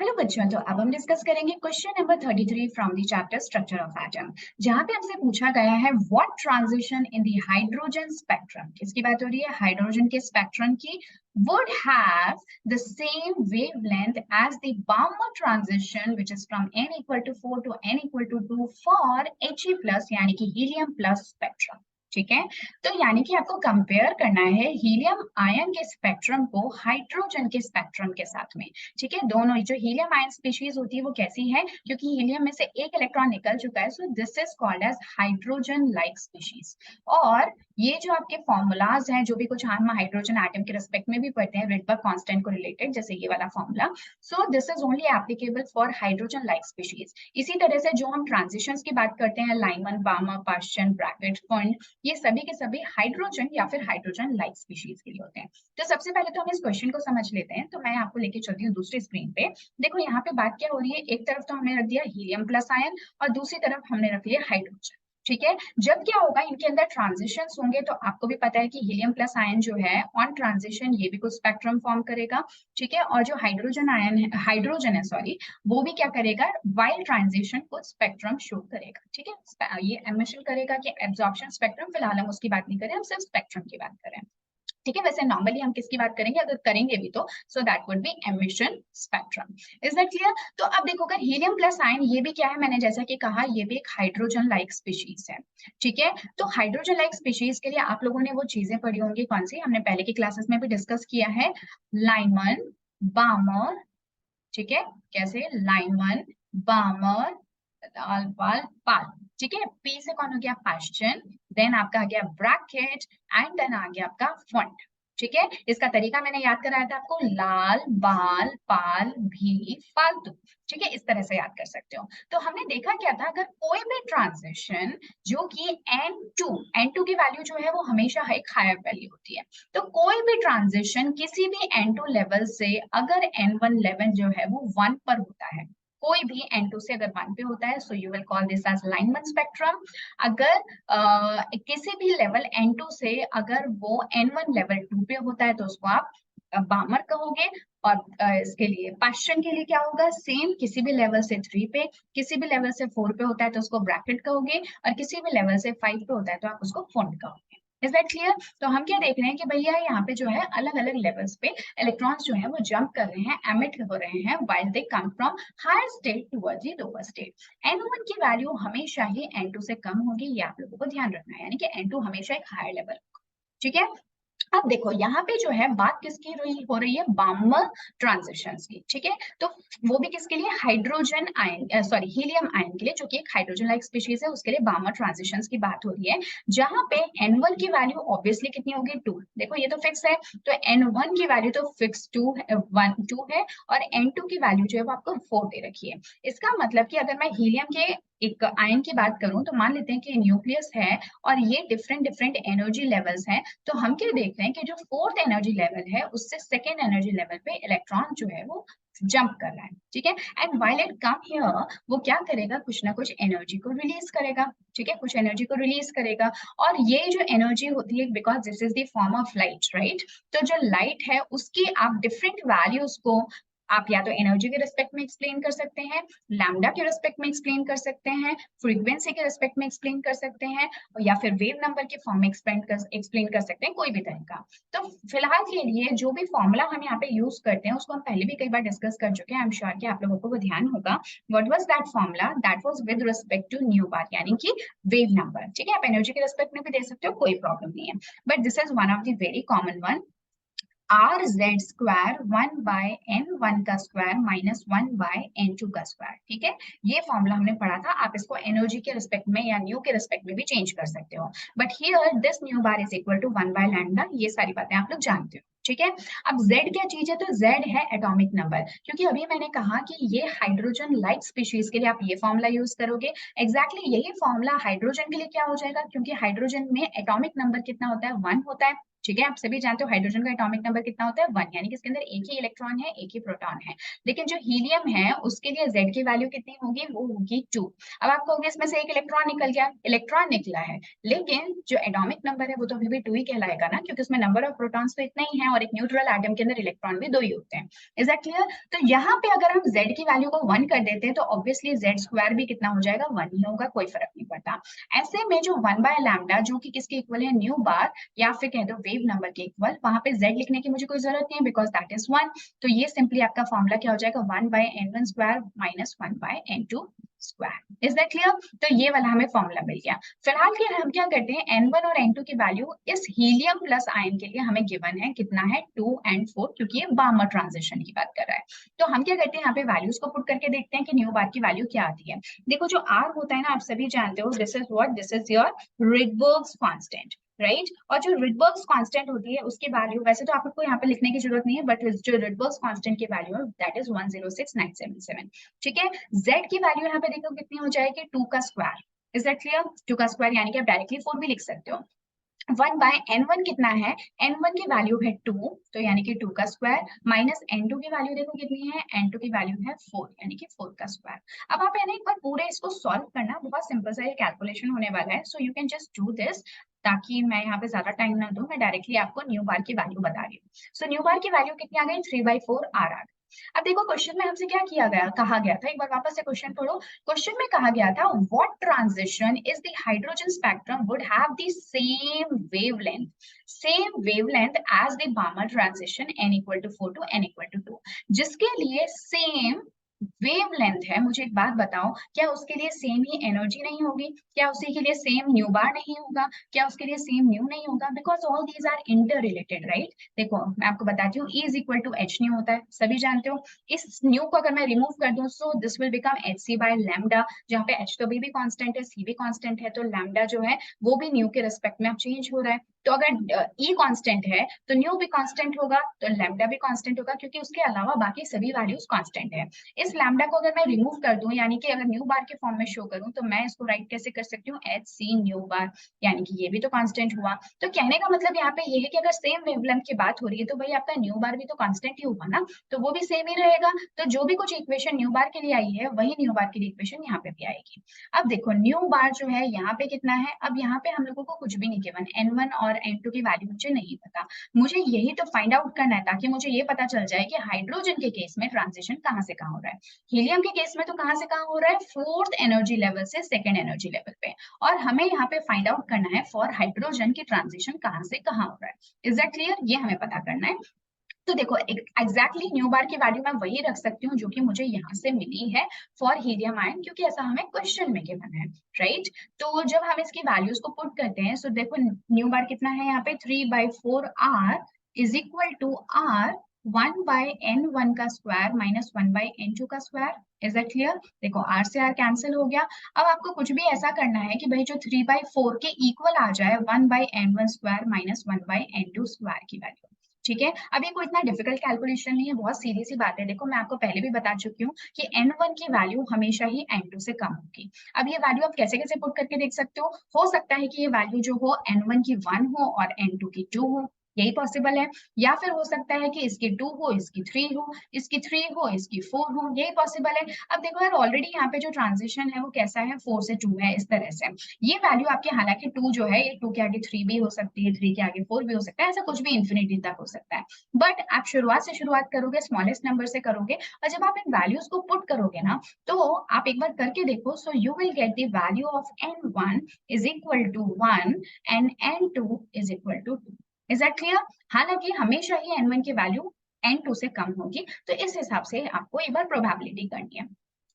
Hello बच्चों, तो अब हम डिस्कस करेंगे question number 33 from the chapter structure of atom, जहां पे हमसे पूछा गया है what transition in the hydrogen spectrum. किसकी बात हो रही है? हाइड्रोजन के स्पेक्ट्रम की। would have the same wavelength as the Balmer transition, which is from n equal to 4 to n equal to 2 for He plus यानी कि हीलियम प्लस स्पेक्ट्रम। ठीक है, तो यानी कि आपको कंपेयर करना है हीलियम आयन के स्पेक्ट्रम को हाइड्रोजन के स्पेक्ट्रम के साथ में। ठीक है, दोनों जो हीलियम आयन स्पीशीज होती है वो कैसी है? क्योंकि हीलियम में से एक इलेक्ट्रॉन निकल चुका है, so this is called as hydrogen like species. और ये जो आपके फॉर्मूलाज हैं, जो भी कुछ हम हाइड्रोजन एटम के रिस्पेक्ट में भी पढ़ते हैं रिडबर्ग कांस्टेंट को रिलेटेड, जैसे ये वाला formula, so this is only applicable for hydrogen like species. इसी तरह से जो हम ट्रांजिशंस की बात करते हैं, लाइमन, बार्मर, पाश्चन, ब्रैकेट, फंड, ये सभी के सभी हाइड्रोजन या फिर हाइड्रोजन लाइक स्पीशीज के लिए होते हैं। तो सबसे पहले तो हम इस क्वेश्चन को समझ लेते हैं। तो मैं आपको लेके चलती हूँ दूसरी स्क्रीन पे। देखो यहाँ पे बात क्या हो रही है, एक तरफ तो हमने रख दिया हीलियम प्लस आयन और दूसरी तरफ हमने रख लिया हाइड्रोजन। ठीक है, जब क्या होगा, इनके अंदर ट्रांजिशंस होंगे, तो आपको भी पता है कि हीलियम प्लस आयन जो है ऑन ट्रांजिशन ये भी कुछ स्पेक्ट्रम फॉर्म करेगा। ठीक है, और जो हाइड्रोजन है सॉरी, वो भी क्या करेगा, वाइल ट्रांजिशन कुछ स्पेक्ट्रम शो करेगा। ठीक है, ये एमिशन करेगा कि एब्जॉर्प्शन स्पेक्ट्रम, फिलहाल हम उसकी बात नहीं करें, हम सिर्फ स्पेक्ट्रम की बात करें। ठीक है, वैसे नॉर्मली हम किसकी बात करेंगे, अगर करेंगे भी तो so that would be emission spectrum. Is that clear? तो अब देखो, अगर हीलियम प्लस आयन, ये भी क्या है, मैंने जैसा कि कहा, ये भी एक हाइड्रोजन लाइक स्पीशीज है। ठीक है, तो हाइड्रोजन लाइक स्पीशीज के लिए आप लोगों ने वो चीजें पढ़ी होंगी, कौन सी हमने पहले की क्लासेस में भी डिस्कस किया है, लाइमन, बामर। ठीक है, कैसे? लाइमन, बामर, अल्पाल, पाल। ठीक है, पी से कौन हो गया? पाश्चन, देन आपका आ गया ब्रैकेट, एंड देन आ गया आपका फंड। ठीक है, इसका तरीका मैंने याद कराया था आपको, लाल, बाल, पाल, भी, फालतू। ठीक है, इस तरह से याद कर सकते हो। तो हमने देखा क्या था, अगर कोई भी ट्रांजिशन जो कि N2 की वैल्यू जो है वो हमेशा एक हायर वैल्यू होती है, तो कोई भी ट्रांजिशन किसी भी N2 लेवल से अगर N1 लेवल जो है वो 1 पर होता है, कोई भी N2 से अगर 1 पे होता है, so you will call this as Lyman spectrum. अगर किसी भी लेवल N2 से अगर वो N1 लेवल 2 पे होता है, तो उसको आप बामर कहोगे। और इसके लिए पाश्चन के लिए क्या होगा, सेम, किसी भी लेवल से 3 पे, किसी भी लेवल से 4 पे होता है तो उसको ब्रैकेट कहोगे, और किसी भी लेवल से 5 पे होता है तो आप उसको फंड कहोगे। Is that clear? तो हम क्या देख रहे हैं कि भैया यहाँ पे जो है अलग अलग लेवल्स पे इलेक्ट्रॉन्स जो है वो जंप कर रहे हैं, एमिट हो रहे हैं, while they come from higher state towards the lower state. N1 की वैल्यू हमेशा ही N2 से कम होगी, ये आप लोगों को ध्यान रखना है, यानी कि N2 हमेशा एक हायर लेवल होगा। ठीक है, अब देखो यहाँ पे जो है बात किसकी हो रही है, बामर ट्रांजिशंस की। ठीक है, तो वो भी किसके लिए, hydrogen ion, sorry helium ion के लिए, जो कि एक हाइड्रोजन लाइक स्पीशीज है, उसके लिए बामर ट्रांजिशंस की बात हो रही है, जहां पे N1 की वैल्यू ऑब्वियसली कितनी होगी, 2। देखो ये तो फिक्स है, तो N1 की वैल्यू तो फिक्स 2 है, और N2 की वैल्यू जो है वो आपको 4 दे रखी है। इसका मतलब कि अगर मैं हीलियम के एक आयन की बात करूं, तो मान लेते हैं कि न्यूक्लियस है और ये डिफरेंट डिफरेंट एनर्जी लेवल्स हैं, तो हम क्या देख रहे हैं कि जो फोर्थ एनर्जी लेवल है उससे सेकेंड एनर्जी लेवल पे इलेक्ट्रॉन जो है वो जंप कर रहा है। ठीक है, and while it come here, वो क्या करेगा, कुछ ना कुछ एनर्जी को रिलीज करेगा। ठीक है, कुछ एनर्जी को रिलीज करेगा, और ये जो एनर्जी होती है, because this is the form of light, right, तो जो लाइट है उसकी आप डिफरेंट वैल्यूज को आप या तो एनर्जी के रिस्पेक्ट में एक्सप्लेन कर सकते हैं, लैम्डा के रिस्पेक्ट में एक्सप्लेन कर सकते हैं, फ्रीक्वेंसी के रिस्पेक्ट में एक्सप्लेन कर सकते हैं, या फिर वेव नंबर के फॉर्म में एक्सप्लेन कर सकते हैं, कोई भी तरीका। तो फिलहाल के लिए जो भी फॉर्मूला हम यहाँ पे यूज करते हैं उसको हम पहले भी कई बार डिस्कस कर चुके हैं, आई एम श्योर कि आप लोगों को वो ध्यान होगा। What was that formula? That was with respect to nu bar, यानी कि वेव नंबर। ठीक है, आप एनर्जी के रिस्पेक्ट में भी दे सकते हो, कोई प्रॉब्लम नहीं है, but this is one of the very common one, are Z square 1/n1 का स्क्वायर माइनस 1/n2 का स्क्वायर। ठीक है, ये फॉर्मूला हमने पढ़ा था, आप इसको एनर्जी के रिस्पेक्ट में या न्यू के रिस्पेक्ट में भी चेंज कर सकते हो, but here this nu bar is equal to 1/लैम्डा, ये सारी बातें आप लोग जानते हो। ठीक है, अब z क्या चीज है, तो z है एटॉमिक नंबर, क्योंकि अभी मैंने कहा कि ये हाइड्रोजन लाइक स्पीशीज के लिए आप ये फॉर्मूला यूज करोगे, एग्जैक्टली यही फॉर्मूला हाइड्रोजन के लिए क्या हो जाएगा, क्योंकि हाइड्रोजन में एटॉमिक नंबर कितना होता है, 1 होता है। ठीक है, आप सभी जानते हो हाइड्रोजन का एटॉमिक नंबर कितना होता है 1, यानी कि इसके अंदर एक ही इलेक्ट्रॉन है, एक ही प्रोटॉन है। लेकिन जो हीलियम है उसके लिए Z की वैल्यू कितनी होगी, वो होगी 2। अब आप कहोगे इसमें से एक इलेक्ट्रॉन निकल गया, इलेक्ट्रॉन निकला है, लेकिन जो एटॉमिक नंबर है वो तो अभी भी 2 ही कहलाएगा ना, क्योंकि उसमें नंबर ऑफ प्रोटॉन्स तो इतना ही है और एक न्यूट्रल एटम के अंदर इलेक्ट्रॉन भी 2 ही होते हैं। Is that clear? तो यहाँ पे अगर हम Z की वैल्यू को 1 कर देते हैं तो ऑब्वियसली Z स्क्वायर भी कितना हो जाएगा, 1 ही होगा, कोई फर्क नहीं पड़ता। ऐसे में जो 1 बाय लैम्डा जो कि किसके इक्वल है, न्यू बार या फिर कह दो वेव नंबर के इक्वल, वहां पे Z लिखने की मुझे कोई जरूरत नहीं है बिकॉज दैट इज 1। तो ये सिंपली आपका फॉर्मूला क्या हो जाएगा, 1 by n1 square minus 1 by n2 square. Is that clear? तो ये वाला हमें फॉर्मूला मिल गया। फिलहाल के हम क्या करते हैं, n1 और n2 की वैल्यू इस हीलियम प्लस आयन के लिए हमें गिवन है, कितना है 2 and 4, क्योंकि ये बार्मर ट्रांजिशन की बात कर रहा है। तो हम क्या करते हैं, यहाँ पे वैल्यूज को पुट करके देखते हैं कि न्यू बार की वैल्यू क्या आती है। देखो जो R होता है ना, आप सभी जानते हो, this is what, this is your Rydberg's constant, right? और जो रिडबर्ग्स कांस्टेंट होती है उसकी वैल्यू, वैसे तो आपको यहाँ पे लिखने की जरूरत नहीं है, बट जो रिडबर्ग्स कांस्टेंट की वैल्यू है दैट इज 106977। ठीक है, Z की वैल्यू यहाँ पे देखो कितनी हो जाएगी, 2 का स्क्वायर। Is that clear? 2 का स्क्वायर यानी कि आप डायरेक्टली 4 भी लिख सकते हो। 1 बाय n1 कितना है, n1 की वैल्यू है 2, तो यानी कि 2 का स्क्वायर, माइनस n2 की वैल्यू देखो कितनी है, n2 की वैल्यू है 4, यानी कि 4 का स्क्वायर। अब आप है ना एक बार पूरे इसको सॉल्व करना, बहुत सिंपल सा ये कैलकुलेशन होने वाला है, so you can just do this, ताकि मैं यहाँ पे ज्यादा टाइम ना दूं, मैं डायरेक्टली आपको न्यू बार की वैल्यू बता रही हूँ। सो न्यू बार की वैल्यू कितनी आ गई, 3/4 R आ गई। अब देखो क्वेश्चन में हमसे क्या किया गया, कहा गया था, एक बार वापस से क्वेश्चन पढ़ो। क्वेश्चन में कहा गया था, what transition is the hydrogen spectrum would have the same wavelength as the Balmer transition n equal to 4 to n equal to 2, जिसके लिए सेम वेवलेंथ है। मुझे एक बात बताओ, क्या उसके लिए सेम ही एनर्जी नहीं होगी, क्या उसी के लिए सेम न्यू बार नहीं होगा, क्या उसके लिए सेम न्यू नहीं होगा, because all these are interrelated, right? देखो मैं आपको बताती हूँ, E is equal to h nu होता है, सभी जानते हो। इस न्यू को अगर मैं रिमूव कर दूं, so this will become h c by lambda, जहाँ पे एच तो भी कांस्टेंट है, सी भी कांस्टेंट है, तो लैम्डा जो है वो भी न्यू के रिस्पेक्ट में अब चेंज हो रहा है। तो अगर E कांस्टेंट है तो न्यू भी कांस्टेंट होगा, तो लैम्डा भी कांस्टेंट होगा, क्योंकि उसके अलावा बाकी सभी वैल्यूज कांस्टेंट है। इस लैम्डा को अगर मैं रिमूव कर दूं, यानी कि अगर न्यू बार के फॉर्म में शो करूं, तो मैं इसको राइट कैसे कर सकती हूँ, एच सी न्यू बार, यानी कि ये भी तो कांस्टेंट हुआ। तो कहने का मतलब यहाँ पे ये है कि अगर सेम वेवलेंथ की बात हो रही है तो भाई आपका न्यू बार भी तो कांस्टेंट ही होगा ना, तो वो भी सेम ही रहेगा। तो जो भी कुछ इक्वेशन न्यू बार के लिए आई है वही न्यू बार की इक्वेशन यहाँ पे भी आएगी। अब देखो न्यू बार जो है यहाँ पे कितना है, अब यहाँ पे हम लोगों को कुछ भी नहीं गिवन, n1 और n2 की वैल्यू मुझे नहीं पता, मुझे यही तो फाइंड आउट करना है, ताकि मुझे ये पता चल जाए कि हाइड्रोजन के केस में ट्रांजिशन कहाँ से कहाँ हो रहा है, हीलियम के केस में तो कहाँ से कहाँ हो रहा है, 4th एनर्जी लेवल से 2nd एनर्जी लेवल पे, और हमें यहाँ पे फाइंड आउट करना है फॉर हाइड्रोजन की ट्रांजिशन कहाँ से कहाँ हो रहा है। Is that clear? ये हमें पता करना है। तो देखो एग्जैक्टली न्यू बार की वैल्यू मैं वही रख सकती हूँ जो कि मुझे यहाँ से मिली है फॉर हीलियम आयन, क्योंकि ऐसा हमें क्वेश्चन में गिवन है, राइट? तो जब हम इसकी वैल्यूज को पुट करते हैं, सो देखो न्यू बार कितना है यहाँ पे, 3/4 R is equal to R 1 by n1 का स्क्वायर माइनस 1 बाय n2 का स्क्वायर। Is that clear? देखो R से R कैंसिल हो गया। अब आपको कुछ भी ऐसा करना है कि भाई जो 3/4 के इक्वल आ जाए 1 by n1 square minus 1 by n2 square की वैल्यू। ठीक है, अब ये कोई इतना डिफिकल्ट कैलकुलेशन नहीं है, बहुत सीधी सी बात है। देखो मैं आपको पहले भी बता चुकी हूँ कि n1 की वैल्यू हमेशा ही n2 से कम होगी। अब ये वैल्यू आप कैसे कैसे पुट करके देख सकते हो सकता है कि ये वैल्यू जो हो n1 की 1 हो और n2 की 2 हो, यही पॉसिबल है। या फिर हो सकता है कि इसकी 2 हो, इसकी 3 हो, इसकी 3 हो, इसकी 4 हो, यही पॉसिबल है। अब देखो यार ऑलरेडी यहाँ पे जो ट्रांजिशन है वो कैसा है, 4 से 2 है, इस तरह से। ये वैल्यू आपके, हालांकि 2 जो है, ये 2 के आगे 3 भी हो सकती है, 3 के आगे 4 भी हो सकता है, ऐसा कुछ भी इंफिनिटी तक हो सकता है। बट आप शुरुआत से शुरुआत करोगे, स्मॉलेस्ट नंबर से करोगे, और जब आप इन वैल्यूज को पुट करोगे ना, तो आप एक बार करके देखो, so you will get the value of n1 is equal to 1 and n2 is equal to 2। Is that clear? हालांकि हमेशा ही n1 की वैल्यू n2 से कम होगी, तो इस हिसाब से आपको एक बार प्रोबेबिलिटी करनी है।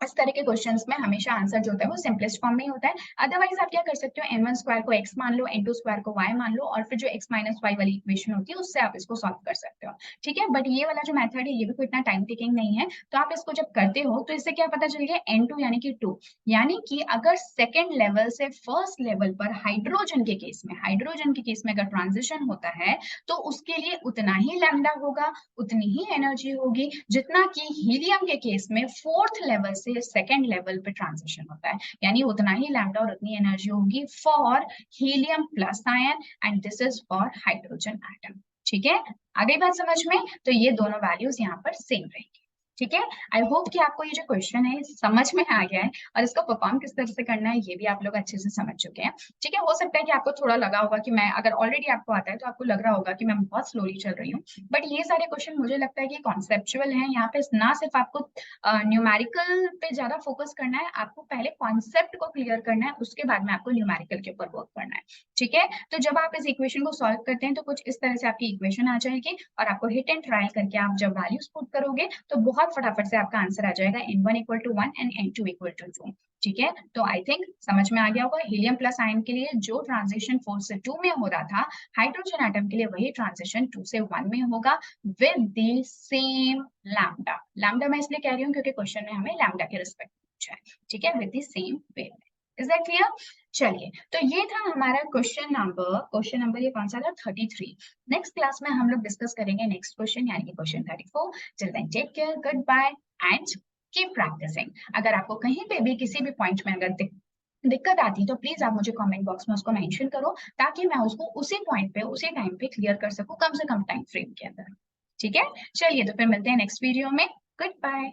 इस तरह के क्वेश्चंस में हमेशा आंसर जो होता है वो सिंपलेस्ट फॉर्म में ही होता है। अदरवाइज आप क्या कर सकते हो, n1 स्क्वायर को x मान लो, n2 स्क्वायर को y मान लो, और फिर जो x माइनस वाई वाली इक्वेशन होती है उससे आप इसको सॉल्व कर सकते हो। ठीक है, बट ये वाला जो मेथड है ये भी कोई इतना टाइम टेकिंग नहीं है, तो आप इसको जब करते हो तो इससे क्या पता चल गया, n2 यानी कि 2, यानी कि अगर सेकेंड लेवल से फर्स्ट लेवल पर हाइड्रोजन के केस में अगर ट्रांजिशन होता है तो उसके लिए उतना ही लैम्डा होगा, उतनी ही एनर्जी होगी, जितना कि हीलियम के केस में 4th लेवल से सेकेंड लेवल पे ट्रांजिशन होता है, यानी उतना ही लैम्डा और उतनी एनर्जी होगी for helium plus ion and this is for hydrogen atom. ठीक है, आ गई बात समझ में? तो ये दोनों वैल्यूज यहाँ पर सेम रहेंगी। ठीक है, आई होप कि आपको ये जो क्वेश्चन है समझ में आ गया है और इसको परफॉर्म किस तरह से करना है ये भी आप लोग अच्छे से समझ चुके हैं। ठीक है, हो सकता है कि आपको थोड़ा लगा होगा कि मैं, अगर ऑलरेडी आपको आता है तो आपको लग रहा होगा कि मैं बहुत स्लोली चल रही हूँ, बट ये सारे क्वेश्चन मुझे लगता है कि कॉन्सेप्चुअल है। यहाँ पे ना सिर्फ आपको न्यूमेरिकल पे ज्यादा फोकस करना है, आपको पहले कॉन्सेप्ट को क्लियर करना है, उसके बाद में आपको न्यूमेरिकल के ऊपर वर्क करना है। ठीक है, तो जब आप इस इक्वेशन को सॉल्व करते हैं तो कुछ इस तरह से आपकी इक्वेशन आ जाएगी और आपको हिट एंड ट्रायल करके आप जब वैल्यूज पुट करोगे तो बहुत फटाफट से आपका आंसर आ जाएगा n1 equal to 1 and n2 equal to 2। ठीक है, तो आई थिंक समझ में आ गया होगा। हीलियम प्लस आयन के लिए जो ट्रांजिशन 4 से 2 में हो रहा था, हाइड्रोजन एटम के लिए वही ट्रांजिशन 2 से 1 में होगा with the same lambda. Lambda मैं इसलिए कह रही हूँ क्योंकि क्वेश्चन में हमें लैम्डा के रिस्पेक्ट में पूछा है। ठीक है, with the same wavelength. Is that clear? चलिए, तो ये था हमारा क्वेश्चन नंबर ये कौन सा था? 33। नेक्स्ट क्लास में हम लोग डिस्कस करेंगे नेक्स्ट क्वेश्चन यानी कि question 34। Till then take care, good bye and keep practising. अगर आपको कहीं पे भी किसी भी पॉइंट में अगर दिक्कत आती है तो प्लीज आप मुझे कमेंट बॉक्स में उसको मेंशन करो ताकि मैं उसको उसी पॉइंट पे उसी टाइम पे क्लियर कर सकूं, कम से कम टाइम फ्रेम के अंदर। ठीक है, चलिए तो फिर मिलते हैं नेक्स्ट वीडियो में। Good bye.